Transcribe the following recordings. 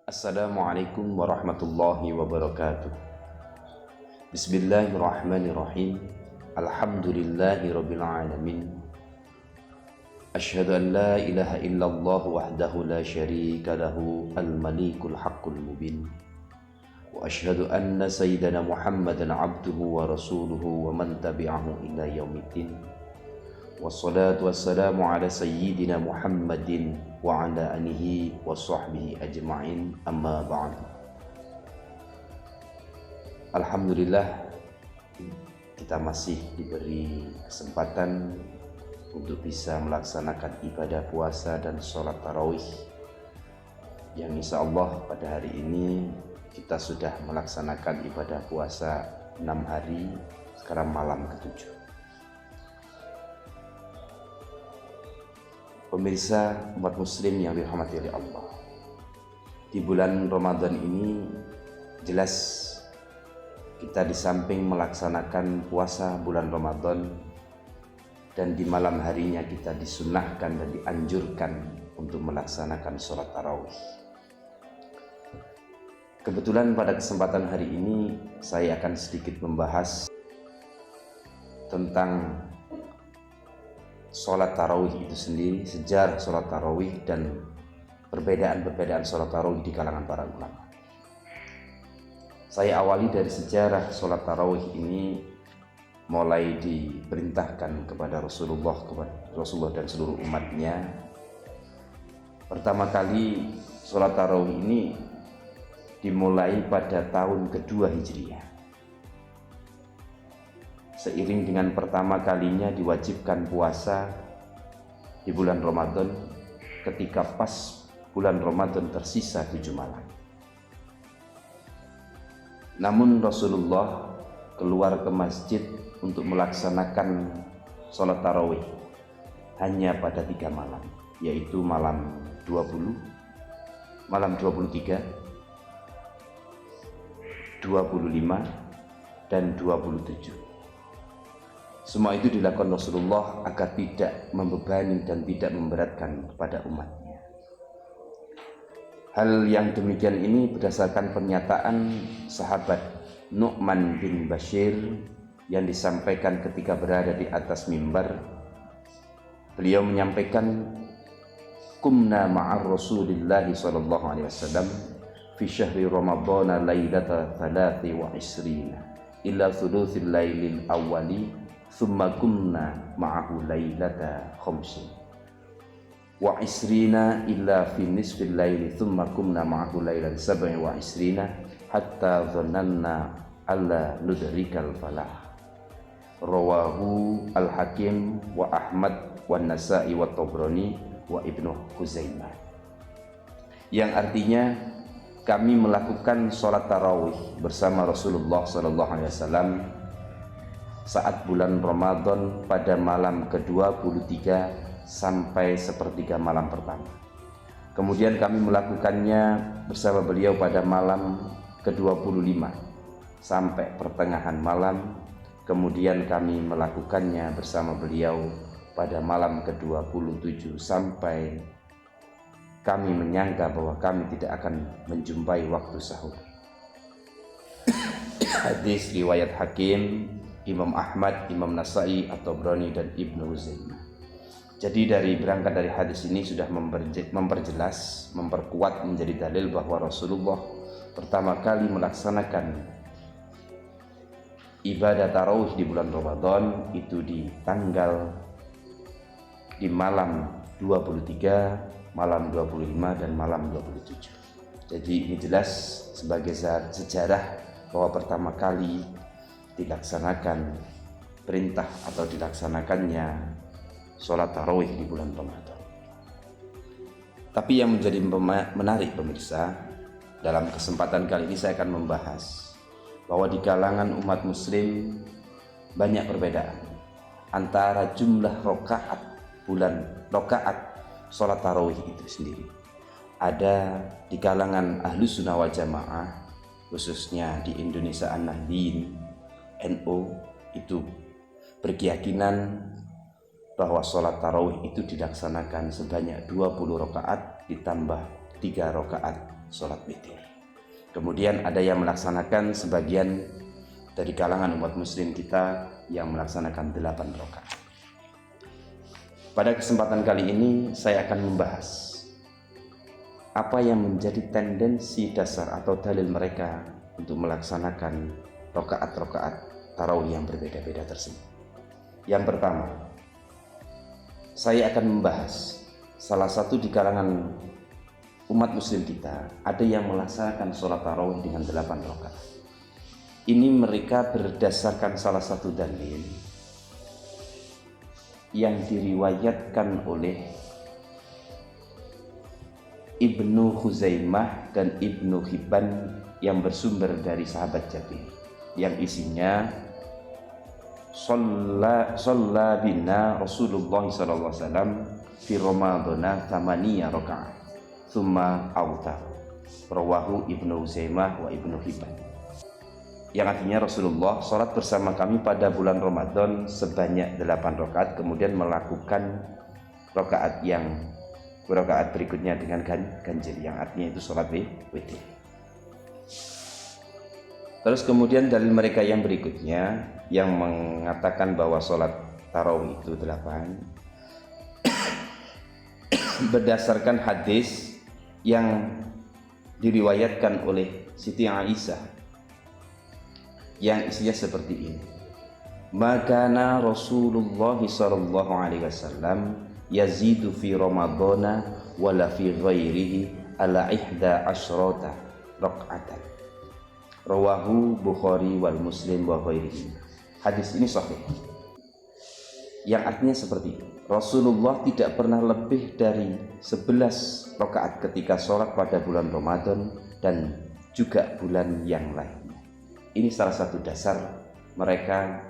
Assalamualaikum warahmatullahi wabarakatuh. Bismillahirrahmanirrahim. Alhamdulillahi rabbil alamin. Asyhadu an la ilaha illallah wahdahu la syarika lahu al-malikul haqqul mubin. Wa asyhadu anna sayyidana Muhammadan abduhu wa rasuluhu wa man tabi'ahu ila yaumiddin. Wassalatu wassalamu ala sayyidina Muhammadin wa ala alihi wa sahbihi ajma'in, amma ba'du. Alhamdulillah, kita masih diberi kesempatan untuk bisa melaksanakan ibadah puasa dan sholat tarawih, yang insya Allah pada hari ini kita sudah melaksanakan ibadah puasa 6 hari, sekarang malam ke-7. Pemirsa umat muslim yang dirahmati oleh Allah, di bulan Ramadan ini jelas kita di samping melaksanakan puasa bulan Ramadan, dan di malam harinya kita disunahkan dan dianjurkan untuk melaksanakan sholat tarawih. Kebetulan pada kesempatan hari ini saya akan sedikit membahas tentang sholat tarawih itu sendiri, sejarah sholat tarawih dan perbedaan-perbedaan sholat tarawih di kalangan para ulama. Saya awali dari sejarah sholat tarawih ini, mulai diperintahkan kepada Rasulullah dan seluruh umatnya. Pertama kali sholat tarawih ini dimulai pada tahun kedua Hijriah, seiring dengan pertama kalinya diwajibkan puasa di bulan Ramadan, ketika pas bulan Ramadan tersisa 7 malam. Namun Rasulullah keluar ke masjid untuk melaksanakan sholat tarawih hanya pada 3 malam, yaitu malam 20, malam 23, 25, dan 27. Semua itu dilakukan Rasulullah agar tidak membebani dan tidak memberatkan kepada umatnya. Hal yang demikian ini berdasarkan pernyataan sahabat Nu'man bin Bashir yang disampaikan ketika berada di atas mimbar. Beliau menyampaikan, "Kumna ma'ar Rasulillahi sallallahu alaihi wasallam fi syahri Ramadhana lailata 23 illa thuluthil lailil awwali thumma kunna ma'ahu laylata khamsin wa isrina illa fi nisfil layli thumma kunna ma'ahu laylata sab'i wa isrina hatta dhananna alla nudrikal falah." Rawahu Al-Hakim wa Ahmad wa Nasa'i wa Tabrani wa Ibnu Khuzaimah, yang artinya kami melakukan sholat tarawih bersama Rasulullah SAW saat bulan Ramadan pada malam ke-23 sampai sepertiga malam pertama. Kemudian kami melakukannya bersama beliau pada malam ke-25 sampai pertengahan malam. Kemudian kami melakukannya bersama beliau pada malam ke-27 sampai kami menyangka bahwa kami tidak akan menjumpai waktu sahur. Hadis riwayat Hakim, Imam Ahmad, Imam Nasa'i, At-Tabrani, dan Ibnu Khuzaimah. Jadi berangkat dari hadis ini sudah memperjelas, memperkuat menjadi dalil bahwa Rasulullah pertama kali melaksanakan ibadah tarawih di bulan Ramadan itu di malam 23, malam 25, dan malam 27. Jadi ini jelas sebagai sejarah bahwa pertama kali dilaksanakan perintah atau dilaksanakannya sholat tarawih di bulan Ramadan. Tapi yang menjadi menarik pemirsa, dalam kesempatan kali ini saya akan membahas bahwa di kalangan umat muslim banyak perbedaan antara jumlah rakaat sholat tarawih itu sendiri. Ada di kalangan ahlu sunnah wal jamaah, khususnya di Indonesia An-Nahdliyin NU, itu berkeyakinan bahwa sholat tarawih itu dilaksanakan sebanyak 20 rakaat ditambah 3 rakaat sholat witir. Kemudian ada yang melaksanakan, sebagian dari kalangan umat muslim kita yang melaksanakan 8 rakaat. Pada kesempatan kali ini saya akan membahas apa yang menjadi tendensi dasar atau dalil mereka untuk melaksanakan rakaat-rakaat tarawih yang berbeda-beda tersebut. Yang pertama, saya akan membahas salah satu di kalangan umat muslim kita ada yang melaksanakan sholat tarawih dengan 8 rakaat. Ini mereka berdasarkan salah satu dalil yang diriwayatkan oleh Ibnu Khuzaimah dan Ibnu Hibban yang bersumber dari sahabat Jabir, yang isinya Shalla bina Rasulullah sallallahu alaihi wasallam fi Ramadana 8 rakaat thumma autar, rawahu Ibnu Khuzaimah wa Ibnu Hibban. Yang artinya Rasulullah sholat bersama kami pada bulan Ramadan sebanyak 8 rakaat, kemudian melakukan rakaat berikutnya dengan ganjil, yang artinya itu sholat witir. Terus kemudian dari mereka yang berikutnya yang mengatakan bahwa sholat tarawih itu 8 berdasarkan hadis yang diriwayatkan oleh Siti Aisyah yang isinya seperti ini: Makana Rasulullah sallallahu alaihi wasallam yazidu fi Ramadana wala fi ghairihi ala 11 rakaatan, rawahu Bukhari wal Muslim wa ghairihi. Hadis ini sahih, yang artinya seperti ini: Rasulullah tidak pernah lebih dari 11 rakaat ketika sholat pada bulan Ramadan dan juga bulan yang lain. Ini salah satu dasar mereka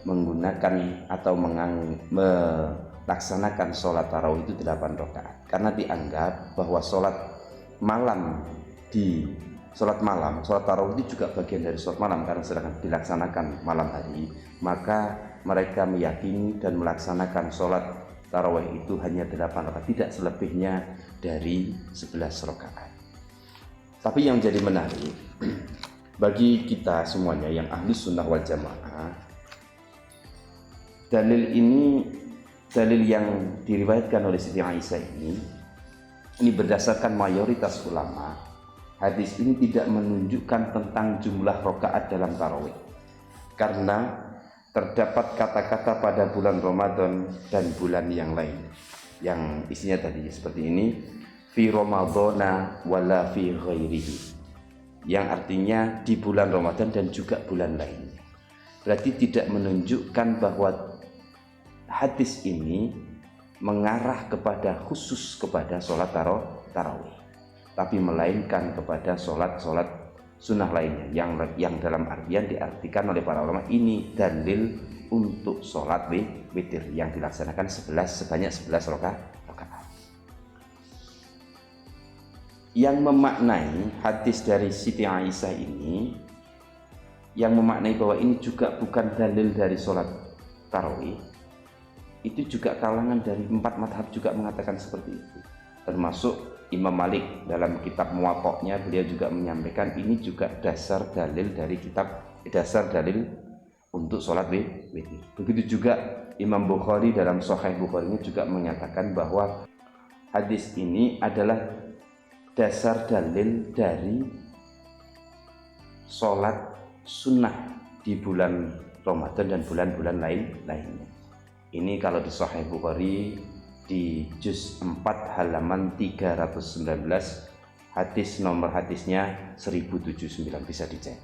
menggunakan atau melaksanakan sholat tarawih itu 8 rakaat, karena dianggap bahwa sholat tarawih itu juga bagian dari sholat malam, karena sedang dilaksanakan malam hari. Maka mereka meyakini dan melaksanakan sholat tarawih itu hanya 8 rakaat, tidak selebihnya dari 11 rakaat. Tapi yang jadi menarik bagi kita semuanya yang ahli sunnah wal jamaah, dalil yang diriwayatkan oleh Siti Aisyah ini berdasarkan mayoritas ulama. Hadis ini tidak menunjukkan tentang jumlah rakaat dalam tarawih, karena terdapat kata-kata pada bulan Ramadan dan bulan yang lain yang isinya tadi seperti ini: fi Ramadana wala fi ghairihi, yang artinya di bulan Ramadan dan juga bulan lainnya. Berarti tidak menunjukkan bahwa hadis ini mengarah kepada khusus kepada sholat tarawih, tapi melainkan kepada sholat sunnah lainnya, yang dalam artian diartikan oleh para ulama ini dalil untuk sholat witir yang dilaksanakan sebanyak 11 rakaat. Yang memaknai hadis dari Siti Aisyah ini, yang memaknai bahwa ini juga bukan dalil dari sholat tarawih, itu juga kalangan dari 4 madhab juga mengatakan seperti itu, termasuk Imam Malik dalam kitab Muwatta'nya. Beliau juga menyampaikan ini juga dasar dalil untuk sholat witir. Begitu juga Imam Bukhari dalam Sahih Bukhari-nya juga menyatakan bahwa hadis ini adalah dasar dalil dari sholat sunnah di bulan Ramadan dan bulan-bulan lainnya. Ini kalau di Sahih Bukhari di juz 4 halaman 319, hadis nomor hadisnya 1079, bisa dicek.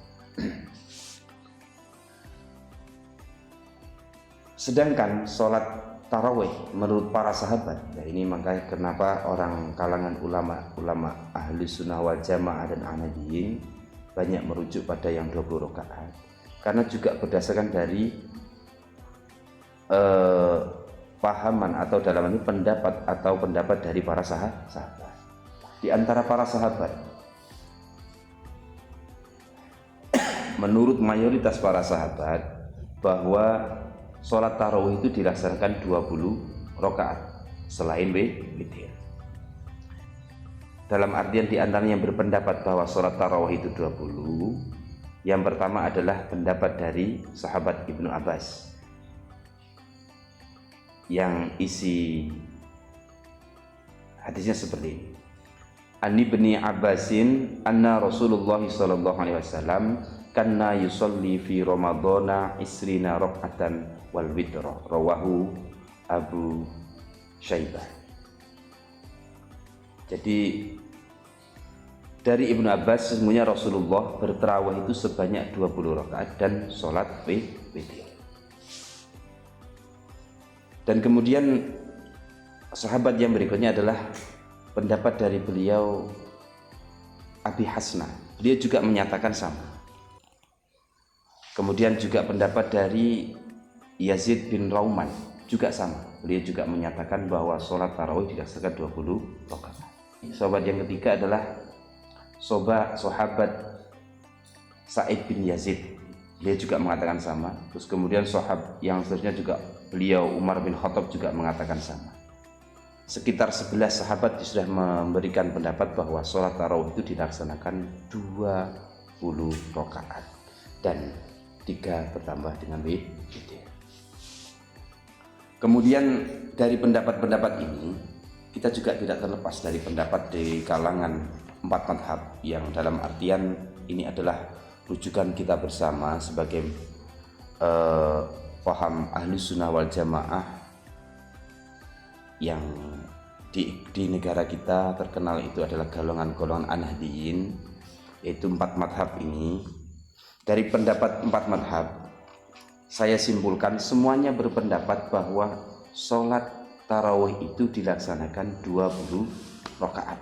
Sedangkan sholat tarawih menurut para sahabat, nah ini makanya kenapa orang kalangan ulama ahli sunnah wal jamaah dan ahmadiyin banyak merujuk pada yang 20 rakaat, karena juga berdasarkan dari pahaman atau dalam ini pendapat dari para sahabat. Di antara para sahabat, menurut mayoritas para sahabat, bahwa sholat tarawih itu dilaksanakan 20 rakaat selain witir. Dalam artian di antaranya yang berpendapat bahwa sholat tarawih itu 20. Yang pertama adalah pendapat dari sahabat Ibnu Abbas yang isi hadisnya seperti ini. An Ibni Abbasin anna Rasulullah sallallahu alaihi wasallam kana yusalli fi Ramadhana isrina rak'atan wal witra, rawahu Abu Syaibah. Jadi dari Ibnu Abbas sesungguhnya Rasulullah bertarawih itu sebanyak 20 rakaat dan sholat witir. Dan kemudian sahabat yang berikutnya adalah pendapat dari beliau Abi Hasnah. Beliau juga menyatakan sama. Kemudian juga pendapat dari Yazid bin Rauman juga sama. Beliau juga menyatakan bahwa sholat tarawih dilaksanakan 20 rakaat. Sahabat yang ketiga adalah sahabat Sa'id bin Yazid. Beliau juga mengatakan sama. Terus kemudian sahabat yang seterusnya juga beliau Umar bin Khattab juga mengatakan sama. Sekitar 11 sahabat sudah memberikan pendapat bahwa sholat tarawih itu dilaksanakan 20 rakaat dan 3 bertambah dengan witir. Kemudian dari pendapat-pendapat ini kita juga tidak terlepas dari pendapat di kalangan 4 madhab yang dalam artian ini adalah rujukan kita bersama sebagai paham ahli sunnah wal jamaah yang di negara kita terkenal itu adalah golongan-golongan An-Nahdliyin, yaitu 4 madhab ini. Dari pendapat 4 madhab saya simpulkan semuanya berpendapat bahwa sholat tarawih itu dilaksanakan 20 rakaat.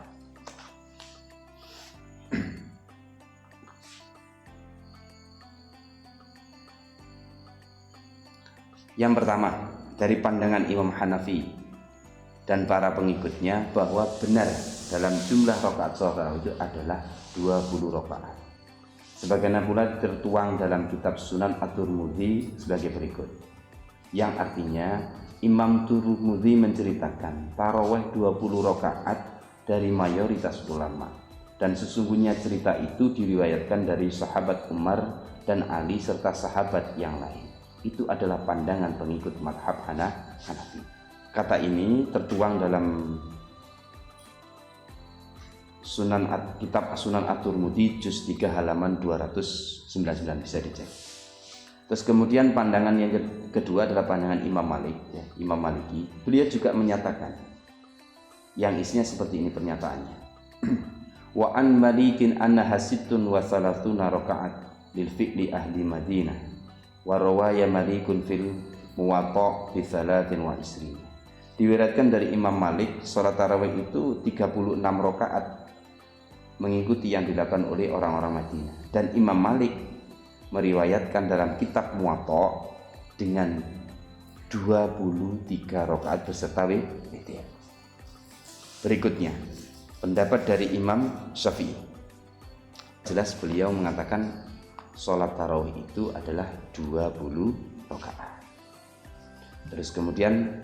Yang pertama, dari pandangan Imam Hanafi dan para pengikutnya bahwa benar dalam jumlah rakaat sholat tarawih itu adalah 20 rakaat. Sebagaimana pula tertuang dalam kitab Sunan At-Tirmidzi sebagai berikut, yang artinya Imam Tirmidzi menceritakan tarawih 20 rakaat dari mayoritas ulama, dan sesungguhnya cerita itu diriwayatkan dari sahabat Umar dan Ali serta sahabat yang lain. Itu adalah pandangan pengikut madhab Hanafi. Kata ini tertuang dalam kitab Sunan At-Tirmidzi juz 3 halaman 299, bisa dicek. Terus kemudian pandangan yang kedua adalah pandangan Imam Malik, ya, Imam Maliki. Beliau juga menyatakan yang isinya seperti ini pernyataannya. Wa an Malikin anna hasitun wa salatuna rakaat lil fi'li ahli Madinah wa rawaya Malikun fil Muwatta bi 23. Diriwayatkan dari Imam Malik salat tarawih itu 36 rakaat mengikuti yang dilakukan oleh orang-orang Madinah, dan Imam Malik meriwayatkan dalam kitab Muwatta dengan 23 rakaat beserta witir. Berikutnya pendapat dari Imam Syafi'i. Jelas beliau mengatakan sholat tarawih itu adalah 20 rakaat. Terus kemudian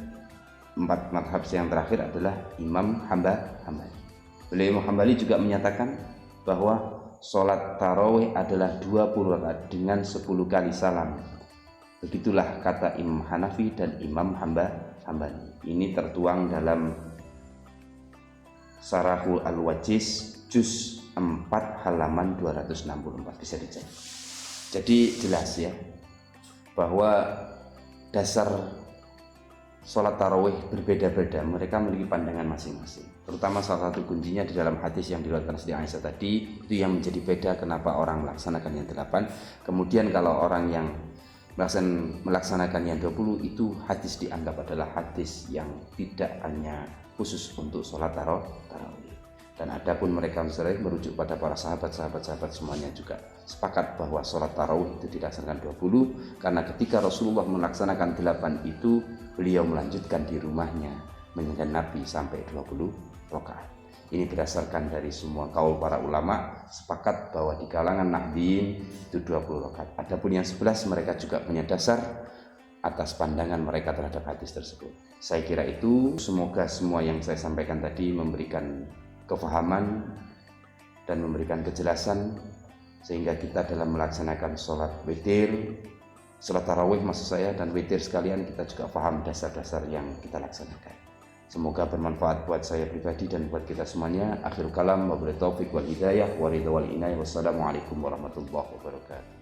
4 madhab yang terakhir adalah Imam Hambali. Beliau Imam Hambali juga menyatakan bahwa sholat tarawih adalah 20 rakaat dengan 10 kali salam. Begitulah kata Imam Hanafi dan Imam Hambali. Ini tertuang dalam Sarahul Al-Wajiz juz 4 halaman 264, bisa dicek. Jadi jelas ya bahwa dasar sholat tarawih berbeda-beda, mereka memiliki pandangan masing-masing. Terutama salah satu kuncinya di dalam hadis yang diriwayatkan Siti Aisyah tadi, itu yang menjadi beda kenapa orang melaksanakan yang 8. Kemudian kalau orang yang melaksanakan yang 20, itu hadis dianggap adalah hadis yang tidak hanya khusus untuk sholat tarawih. Dan adapun mereka merujuk pada para sahabat semuanya juga sepakat bahwa sholat tarawih itu dilaksanakan 20, karena ketika Rasulullah melaksanakan 8 itu beliau melanjutkan di rumahnya meninggalkan Nabi sampai 20 rakaat. Ini berdasarkan dari semua kaul para ulama sepakat bahwa di kalangan Nahdliyin itu 20 rakaat. Adapun yang 11 mereka juga punya dasar atas pandangan mereka terhadap hadis tersebut. Saya kira itu, semoga semua yang saya sampaikan tadi memberikan kefahaman dan memberikan kejelasan sehingga kita dalam melaksanakan sholat witir, sholat tarawih maksud saya, dan witir sekalian kita juga paham dasar-dasar yang kita laksanakan. Semoga bermanfaat buat saya pribadi dan buat kita semuanya. Akhirul kalam, wabillahi taufiq wal hidayah, wa ridha wal inayah. Wassalamualaikum warahmatullahi wabarakatuh.